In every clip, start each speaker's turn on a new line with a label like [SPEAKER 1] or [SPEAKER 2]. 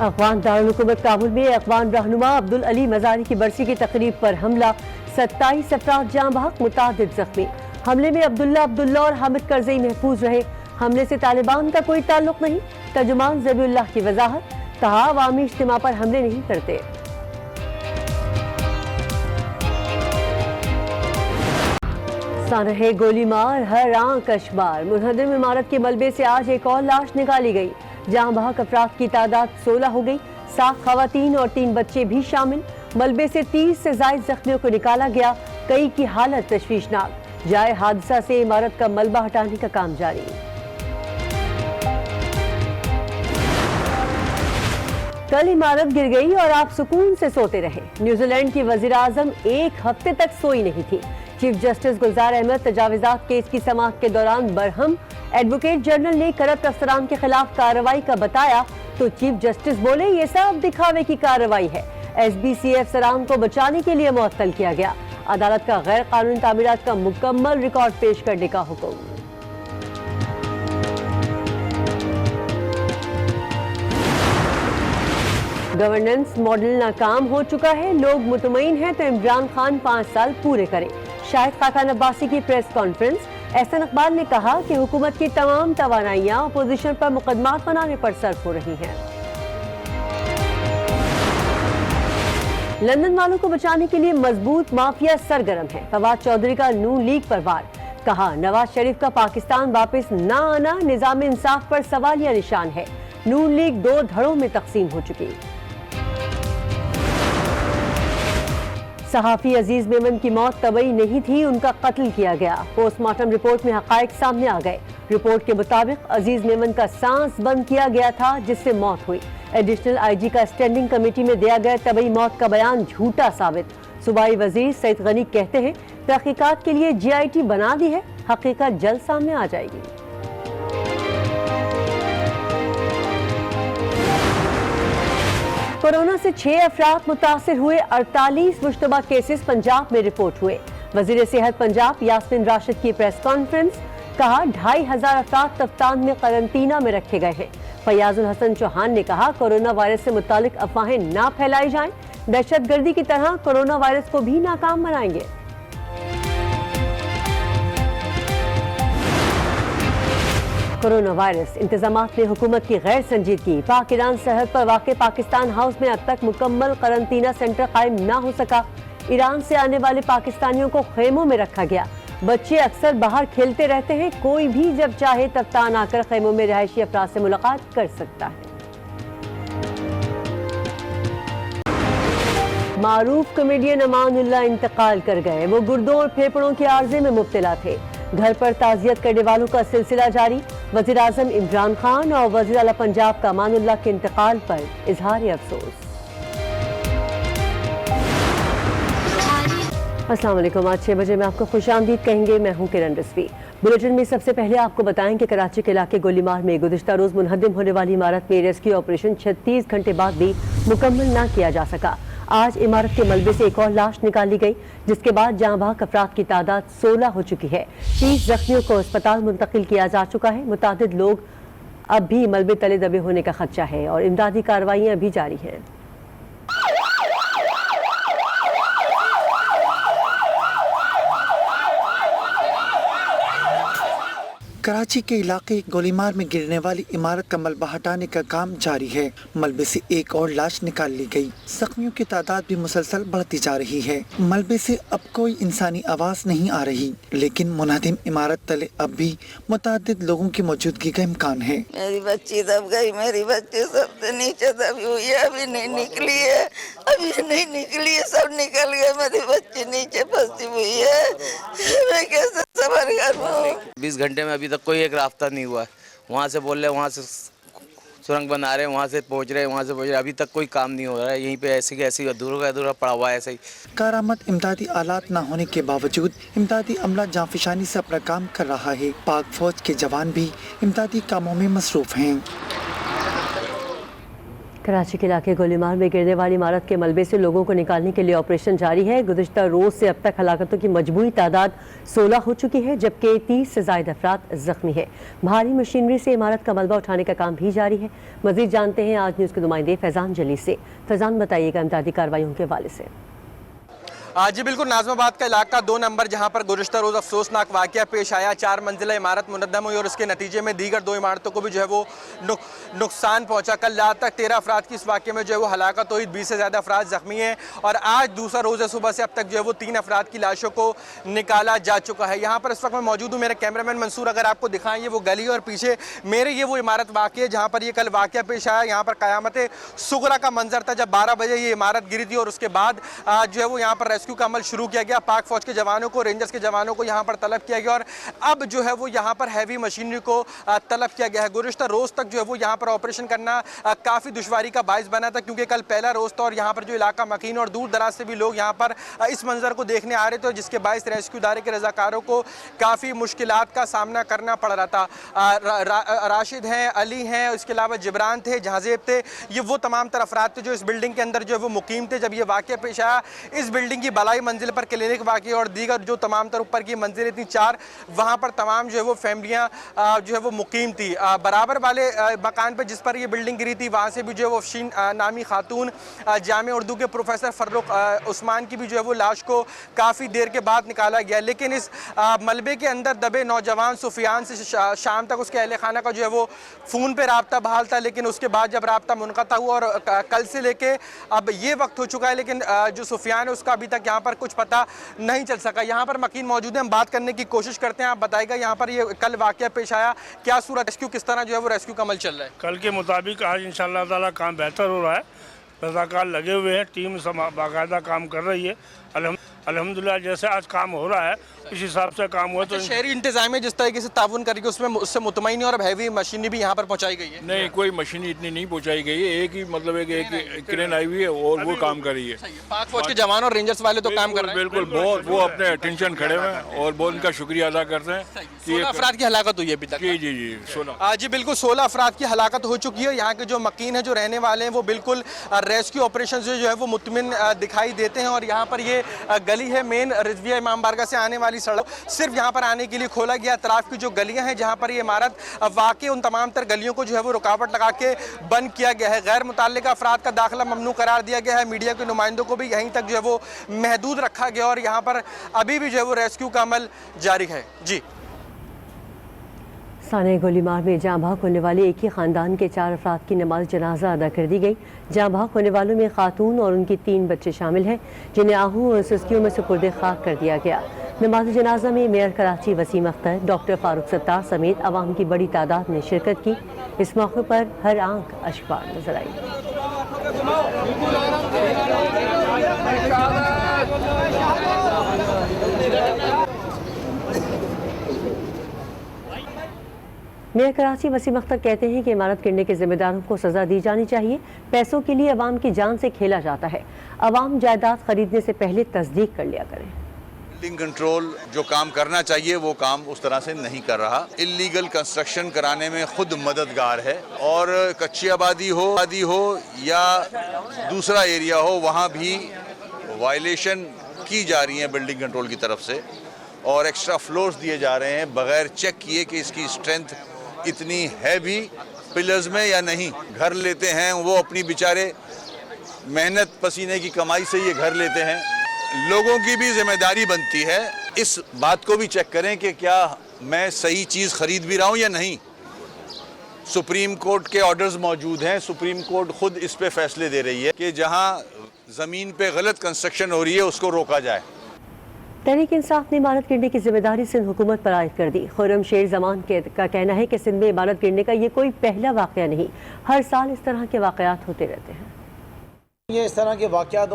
[SPEAKER 1] अफगान दारुल-हुकूमत काबुल में अफगान रहनुमा अब्दुल अली मज़ारी की बरसी की तकरीब पर हमला, 27 अफराद जाँ बहक, मुतादिद जख्मी। हमले में अब्दुल्ला और हामिद करज़ई महफूज रहे। हमले से तालिबान का कोई ताल्लुक नहीं। तर्जुमान ज़बीउल्लाह की वजाहत, कहा अवामी इज्तिमा पर हमले नहीं करते। सानहे गोली मार, हर आंख अशबार। मुनहदम इमारत के मलबे से आज एक और लाश निकाली गई। जहां बहक अफराद की तादाद 16 हो गई। 7 खवातीन और 3 बच्चे भी शामिल। मलबे से 30 से जायद जख्मियों को निकाला गया। कई की हालत तशवीशनाक। जाए हादसा से इमारत का मलबा हटाने का काम जारी। कल इमारत गिर गई और आप सुकून से सोते रहे। न्यूजीलैंड की वजीर आजम एक हफ्ते तक सोई नहीं थी। चीफ जस्टिस गुलजार अहमद तजाविजात केस की समाअत के दौरान बरहम। एडवोकेट जनरल ने करप्ट अफसरान के खिलाफ कार्रवाई का बताया तो चीफ जस्टिस बोले ये सब दिखावे की कार्रवाई है। SBCA अफसरान को बचाने के लिए मुअत्तल किया गया। अदालत का गैर कानूनी तामीरात का मुकम्मल रिकॉर्ड पेश करने का हुक्म। गवर्नेंस मॉडल नाकाम हो चुका है। लोग मुतमईन हैं तो इमरान खान 5 साल पूरे करें। शाहिद खाकान अब्बासी की प्रेस कॉन्फ्रेंस। एहसन इकबाल ने कहा कि हुकूमत की तमाम तवानाइयां अपोजिशन पर मुकदमात बनाने पर सर्फ हो रही हैं। लंदन वालों को बचाने के लिए मजबूत माफिया सरगर्म है। फवाद चौधरी का नून लीग पर वार। कहा नवाज शरीफ का पाकिस्तान वापस न आना निजाम इंसाफ पर सवालिया निशान है। नून लीग 2 धड़ों में तकसीम हो चुकी। सहाफी अजीज मेमन की मौत तबई नहीं थी, उनका कत्ल किया गया। पोस्टमार्टम रिपोर्ट में हकायक सामने आ गए। रिपोर्ट के मुताबिक अजीज मेमन का सांस बंद किया गया था जिससे मौत हुई। एडिशनल IG का स्टैंडिंग कमेटी में दिया गया तबई मौत का बयान झूठा साबित। सूबाई वजीर सईद गनी कहते हैं तहकीकात के लिए GIT बना दी है, हकीकत जल्द सामने आ जाएगी। कोरोना से 6 अफराद मुतासिर हुए। 48 मुश्तबा केसेस पंजाब में रिपोर्ट हुए। वजीर सेहत पंजाब यास्मीन राशिद की प्रेस कॉन्फ्रेंस। कहा 2500 अफराद तफ्तान में करंटीना में रखे गए हैं। फयाजुल हसन चौहान ने कहा कोरोना वायरस से मुतालिक अफवाहें ना फैलाई जाएं। दहशतगर्दी की तरह कोरोना वायरस को भी नाकाम बनाएंगे। कोरोना वायरस इंतजामात में हुकूमत की गैर संजीदगी। पाक ईरान सरहद पर वाक़े पाकिस्तान हाउस में अब तक मुकम्मल करंटीना सेंटर कायम ना हो सका। ईरान से आने वाले पाकिस्तानियों को खेमों में रखा गया। बच्चे अक्सर बाहर खेलते रहते हैं। कोई भी जब चाहे तफ्तान आकर खेमों में रहायशी अफराद से मुलाकात कर सकता है। मारूफ कॉमेडियन अमानुल्लाह इंतकाल कर गए। वो गुर्दों और फेफड़ों के आर्जे में मुब्तला थे। घर पर ताज़ियत करने वालों का सिलसिला जारी। वज़ीर आज़म इमरान खान और वज़ीर आला पंजाब का अमानुल्लाह के इंतकाल पर इजहार अफसोस। अस्सलाम वालेकुम। आज 6 बजे में आपको खुशामदीद कहेंगे। मैं हूं किरण रिजवी। बुलेटिन में सबसे पहले आपको बताएं कि कराची के इलाके गोलीमार में गुज़िश्ता रोज मुनहदम होने वाली इमारत में रेस्क्यू ऑपरेशन 36 घंटे बाद भी मुकम्मल न किया जा सका। आज इमारत के मलबे से एक और लाश निकाली गई, जिसके बाद जाँ बहक अफराद की तादाद 16 हो चुकी है। 30 जख्मियों को अस्पताल मुंतकिल किया जा चुका है। मुतादिद लोग अब भी मलबे तले दबे होने का खदशा है और इमदादी कार्रवाइयाँ भी जारी हैं।
[SPEAKER 2] कराची के इलाके गोलीमार में गिरने वाली इमारत का मलबा हटाने का काम जारी है। मलबे से एक और लाश निकाल ली गई। जख्मियों की तादाद भी मुसलसल बढ़ती जा रही है। मलबे से अब कोई इंसानी आवाज नहीं आ रही, लेकिन मुनहदिम इमारत तले अब भी मुतादिद लोगों की मौजूदगी का इम्कान है।
[SPEAKER 3] मेरी बच्ची दब गई, मेरी बच्ची सबसे नीचे दबी हुई है, अभी नहीं निकली है, अभी नहीं निकली है, सब निकल गए, मेरी बच्ची नीचे फंसी हुई है, मैं कैसे सबर करूं।
[SPEAKER 4] 20 घंटे में अभी तक कोई एक रास्ता नहीं हुआ है। वहाँ से बोल रहे, वहाँ से सुरंग बना रहे हैं, वहाँ से पहुँच रहे हैं, वहाँ से पहुँच रहे, अभी तक कोई काम नहीं हो रहा है। यहीं पे ऐसे की ऐसी अधूरा पड़ा हुआ है ऐसे ही। कारआमद
[SPEAKER 2] इमदादी आलात न होने के बावजूद इमदादी अमला जांफिशानी से अपना काम कर रहा है। पाक फौज के जवान भी इमदादी कामों में मसरूफ हैं।
[SPEAKER 1] कराची के इलाके गोलीमार में गिरने वाली इमारत के मलबे से लोगों को निकालने के लिए ऑपरेशन जारी है। गुज़िश्ता रोज से अब तक हलाकतों की मजमूई तादाद 16 हो चुकी है, जबकि 30 से ज़ायद अफराद जख्मी है। भारी मशीनरी से इमारत का मलबा उठाने का काम भी जारी है। मजीद जानते हैं आज न्यूज़ के नुमाइंदे फैजान जली से। फैजान, बताइएगा इमदादी कार्रवाइयों के हवाले से।
[SPEAKER 5] जी बिल्कुल, नाज़माबाद का इलाका 2 नंबर जहां पर गुज़िश्ता रोज़ अफसोसनाक वाक़या पेश आया। 4 मंजिला इमारत मुनद्दम हुई और उसके नतीजे में दीगर 2 इमारतों को भी जो है वो नुकसान पहुंचा। कल रात तक 13 अफराद की इस वाक़े में जो है वो हलाकत हुई, 20 से ज़्यादा अफराद ज़ख्मी हैं और आज दूसरा रोज़ है। सुबह से अब तक जो है वो 3 अफराद की लाशों को निकाला जा चुका है। यहाँ पर इस वक्त मैं मौजूद हूँ, मेरे कैमरामैन मंसूर अगर आपको दिखाएं, ये वो गली और पीछे मेरे ये वो इमारत वाक़ई है जहाँ पर ये कल वाक़या पेश आया। यहाँ पर क़यामत सुगरा का मंजर था जब 12 बजे ये इमारत गिरी थी और उसके बाद जो है वो यहाँ पर रेस्क्यू का अमल शुरू किया गया। पाक फौज के जवानों को, रेंजर्स के जवानों को यहाँ पर तलब किया गया और अब जो है वो यहाँ पर हैवी मशीनरी को तलब किया गया है। गुज़िश्ता रोज़ तक जो है वो यहाँ पर ऑपरेशन करना काफ़ी दुश्वारी का बाइस बना था, क्योंकि कल पहला रोज़ था और यहाँ पर जो इलाका मकीन और दूर दराज से भी लोग यहाँ पर इस मंजर को देखने आ रहे थे, जिसके बाइस रेस्क्यू इदारे के रज़ाकारों को काफ़ी मुश्किलात का सामना करना पड़ रहा था। राशिद हैं, अली हैं, इसके अलावा जिब्रान थे, जहाज़ेब थे, ये वो तमाम तर अफराद थे जो इस बिल्डिंग के अंदर जो है वो मुकीम थे जब ये वाक़या पेश आया। इस बिल्डिंग की बलाई मंजिल पर क्लिनिक वाक़ई और दीगर जो तमाम तर ऊपर की मंजिलें थी 4, वहाँ पर तमाम जो है वो फैमिलियाँ जो है वो मुकीम थी। बराबर वाले मकान पर जिस पर ये बिल्डिंग गिरी थी वहाँ से भी जो है वो अफशीन नामी खातून जामे उर्दू के प्रोफेसर फर्रुख उस्मान की भी जो है वो लाश को काफ़ी देर के बाद निकाला गया। लेकिन इस मलबे के अंदर दबे नौजवान सुफियान से शाम तक उसके अहल खाना का जो है वो फ़ोन पर रब्ता बहाल था, लेकिन उसके बाद जब रब्ता मुनक़ता हुआ और कल से लेके अब ये वक्त हो चुका है, लेकिन जो सुफियान है उसका अभी तक यहाँ पर कुछ पता नहीं चल सका। यहाँ पर मकीन मौजूद है, हम बात करने की कोशिश करते हैं। आप बताइएगा यहाँ पर ये कल वाक़या पेश आया, क्या सूरत रेस्क्यू किस तरह जो है वो रेस्क्यू का अमल चल रहा है?
[SPEAKER 6] कल के मुताबिक आज इंशाअल्लाह ताला काम बेहतर हो रहा है, रज़ाकार लगे हुए हैं, टीम बाकायदा काम कर रही है। अल्हम्दुलिल्लाह जैसे आज काम हो रहा है इस हिसाब से काम हुआ। तो
[SPEAKER 5] शहरी इंतजामिया जिस तरीके से ताउन करेगी उसमें उससे मुतमईन है और अब हैवी मशीनरी भी यहाँ पर पहुँचाई गई है?
[SPEAKER 7] नहीं, कोई मशीनरी इतनी नहीं पहुँचाई गई है, एक ही मतलब एक क्रेन आई हुई है और वो काम कर रही है।
[SPEAKER 5] पाक फौज के जवान और रेंजर्स वाले तो काम कर रहे हैं।
[SPEAKER 7] बिल्कुल, बहुत वो अपने अटेंशन खड़े हुए हैं और बहुत उनका शुक्रिया अदा करते हैं।
[SPEAKER 5] 16 अफराद की हलाकत हुई है अभी तक?
[SPEAKER 7] जी 16।
[SPEAKER 5] जी बिल्कुल, 16 अफराद की हलाकत हो चुकी है। यहाँ के जो मकीन है, जो रहने वाले हैं, वो बिल्कुल रेस्क्यू ऑपरेशन जो है वो मुतमिन दिखाई देते हैं। और यहाँ पर ये गली है मेन रिजविया इमाम बारगाह से आने वाली सड़क, सिर्फ यहाँ पर आने के लिए खोला गया। अतराफ की जो गलियाँ हैं जहाँ पर ये इमारत वाक़ई, उन तमाम तर गलियों को जो है वो रुकावट लगा के बंद किया गया है। गैर मुतल्लिका अफराद का दाखिला ममनू करार दिया गया है। मीडिया के नुमाइंदों को भी यहीं तक जो है वो महदूद रखा गया और यहाँ पर अभी भी जो है वो रेस्क्यू का अमल जारी है। जी,
[SPEAKER 1] साने गोलीमार में जाँ भाग होने वाले एक ही ख़ानदान के 4 अफराद की नमाज जनाजा अदा कर दी गई। जाँ भाग होने वालों में खातून और उनकी 3 बच्चे शामिल हैं, जिन्हें आहू और सिस्कियों में सुपुर्द खाक कर दिया गया। नमाज जनाजा में मेयर कराची वसीम अख्तर, डॉक्टर फारूक सत्तार समेत आवाम की बड़ी तादाद ने शिरकत की। इस मौके पर हर आंख अश्कबार नजर आई। मेयर कराची वसीम अख्तर कहते हैं कि इमारत गिरने के जिम्मेदारों को सजा दी जानी चाहिए। पैसों के लिए अवाम की जान से खेला जाता है। अवाम जायदाद खरीदने से पहले तस्दीक कर लिया करें।
[SPEAKER 8] बिल्डिंग कंट्रोल जो काम करना चाहिए वो काम उस तरह से नहीं कर रहा। इल्लीगल कंस्ट्रक्शन कराने में खुद मददगार है और कच्ची आबादी हो या दूसरा एरिया हो, वहाँ भी वायलेशन की जा रही है बिल्डिंग कंट्रोल की तरफ से और एक्स्ट्रा फ्लोर्स दिए जा रहे हैं बगैर चेक किए कि इसकी स्ट्रेंथ इतनी है भी पिलर्स में या नहीं। घर लेते हैं वो अपनी बेचारे मेहनत पसीने की कमाई से ये घर लेते हैं। लोगों की भी जिम्मेदारी बनती है इस बात को भी चेक करें कि क्या मैं सही चीज़ खरीद भी रहा हूँ या नहीं। सुप्रीम कोर्ट के ऑर्डर्स मौजूद हैं, सुप्रीम कोर्ट खुद इस पे फैसले दे रही है कि जहाँ ज़मीन पे गलत कंस्ट्रक्शन हो रही है उसको रोका जाए।
[SPEAKER 1] तहरीक इंसाफ ने इमारत गिरने की जिम्मेदारी सिंध हुकूमत पर आयद कर दी। खुर्रम शेर जमान का कहना है कि सिंध में इमारत गिरने का ये कोई पहला वाक़या नहीं, हर साल इस तरह के वाक़यात होते रहते हैं।
[SPEAKER 9] ये इस तरह के वाक़यात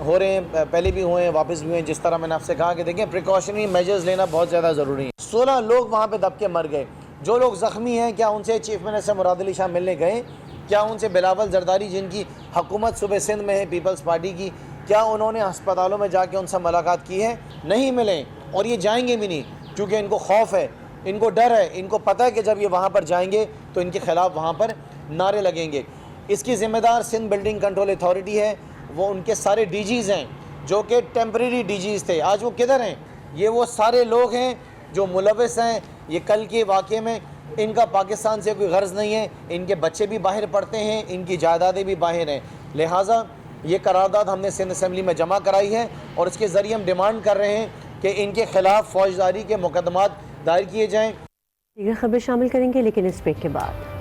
[SPEAKER 9] हो रहे हैं, पहले भी हुए हैं, वापस भी हुए हैं। जिस तरह मैंने आपसे कहा कि देखें प्रिकॉशनरी मेजर्स लेना बहुत ज़्यादा ज़रूरी है। 16 लोग वहाँ पे दब के मर गए। जो लोग ज़ख्मी हैं, क्या उनसे चीफ मिनिस्टर मुराद अली शाह मिलने गए? क्या उनसे बिलावल जरदारी, जिनकी हुकूमत सूबे सिंध में है पीपल्स पार्टी की, क्या उन्होंने अस्पतालों में जाके उनसे मुलाकात की है? नहीं मिले और ये जाएंगे भी नहीं, क्योंकि इनको खौफ है, इनको डर है, इनको पता है कि जब ये वहाँ पर जाएंगे तो इनके ख़िलाफ़ वहाँ पर नारे लगेंगे। اس کی ذمہ دار سندھ بلڈنگ کنٹرول اتھارٹی ہے. وہ ان کے سارے ڈی جیز ہیں جو کہ ٹیمپریری ڈی جیز تھے. آج وہ کدھر ہیں؟ یہ وہ سارے لوگ ہیں جو ملوث ہیں یہ کل کے واقعے میں. ان کا پاکستان سے کوئی غرض نہیں ہے. ان کے بچے بھی باہر پڑھتے ہیں, ان کی جائیدادیں بھی باہر ہیں. لہٰذا یہ قرارداد ہم نے سندھ اسمبلی میں جمع کرائی ہے اور اس کے ذریعے ہم ڈیمانڈ کر رہے ہیں کہ ان کے خلاف فوجداری کے مقدمات دائر کیے جائیں.
[SPEAKER 1] دیگر خبریں شامل کریں گے لیکن اس بریک کے بعد.